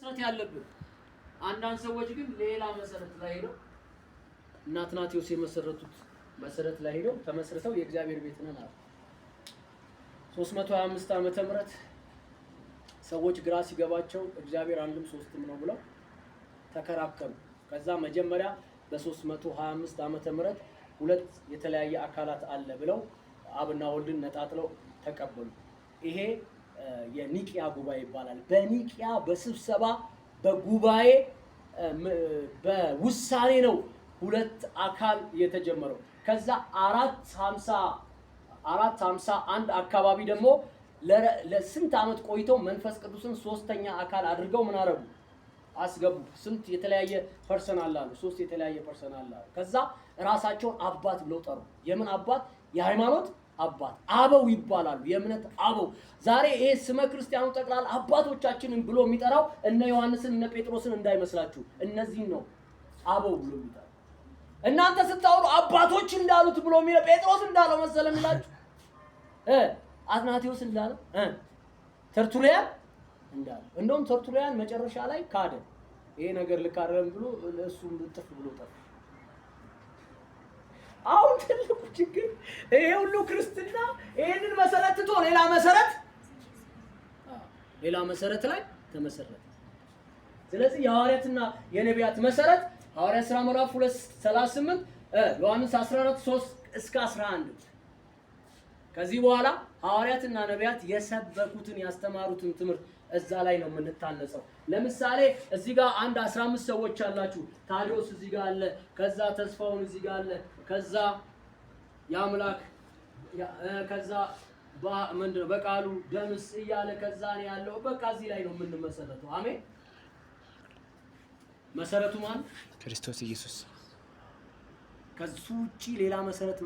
መመስረት ያለብን። አንዳንድ ሰዎች ግን ሌላ መሰረት ላይ ሄደው እና አትናቴዎስ የመሰረቱት መሰረት ላይ ሄደው ተመስርተው የእግዚአብሔር ቤት ነን አሉ። 325 ዓመተ ምህረት ሰዎች ግራ ሲገባቸው እግዚአብሔር አንድም ሶስትም ነው ብለው ተከራከሩ። ከዛ መጀመሪያ በ325 ዓመተ ምህረት ሁለት የተለያየ አካላት አለ ብለው አብና ወልድን ነጣጥለው ተቀበሉ። ይሄ የኒቂያ ጉባኤ ይባላል። በኒቂያ በስብሰባ በጉባኤ በውሳኔ ነው ሁለት አካል የተጀመረው። ከዛ 451 አካባቢ ደግሞ ለስንት ዓመት ቆይተው መንፈስ ቅዱስን ሶስተኛ አካል አድርገው ምን አረጉ? አስገቡ። ስንት የተለያየ ፐርሰናል አሉ፣ ሶስት የተለያየ ፐርሰናል አሉ። ከዛ ራሳቸውን አባት ብለው ጠሩ። የምን አባት? የሃይማኖት አባት አበው ይባላሉ። የእምነት አበው። ዛሬ ይሄ ስመ ክርስቲያኑ ጠቅላላ አባቶቻችንን ብሎ የሚጠራው እነ ዮሐንስን እነ ጴጥሮስን እንዳይመስላችሁ፣ እነዚህን ነው አበው ብሎ የሚጠራው። እናንተ ስታወሩ አባቶች እንዳሉት ብሎ የሚለው ጴጥሮስ እንዳለው መሰለ የሚላችሁ፣ አትናቴዎስ እንዳለው፣ ተርቱሊያን እንዳለው። እንደውም ተርቱሊያን መጨረሻ ላይ ካደ። ይሄ ነገር ልካረም ብሎ እሱም ጥፍ ብሎ ጠፋ። አሁን ትልቁ ችግር ይሄ ሁሉ ክርስትና ይሄንን መሰረት ትቶ ሌላ መሰረት ላይ ተመሰረተ። ስለዚህ የሐዋርያትና የነቢያት መሰረት ሐዋርያት ሥራ ምዕራፍ 2:38 ዮሐንስ 14:3-11 ከዚህ በኋላ ሐዋርያትና ነቢያት የሰበኩትን ያስተማሩትን ትምህርት እዛ ላይ ነው የምንታነጸው። ለምሳሌ እዚህ ጋር 15 ሰዎች አላችሁ። ታዲዮስ እዚህ ጋር አለ፣ ከዛ ተስፋውን እዚህ ጋር አለ፣ ከዛ ያምላክ ከዛ ምንድነው በቃሉ ደምስ እያለ ከዛ ነው ያለው። በቃ እዚህ ላይ ነው የምንመሰረተው። አሜን። መሰረቱ ማን? ክርስቶስ ኢየሱስ። ከሱ ውጪ ሌላ መሰረት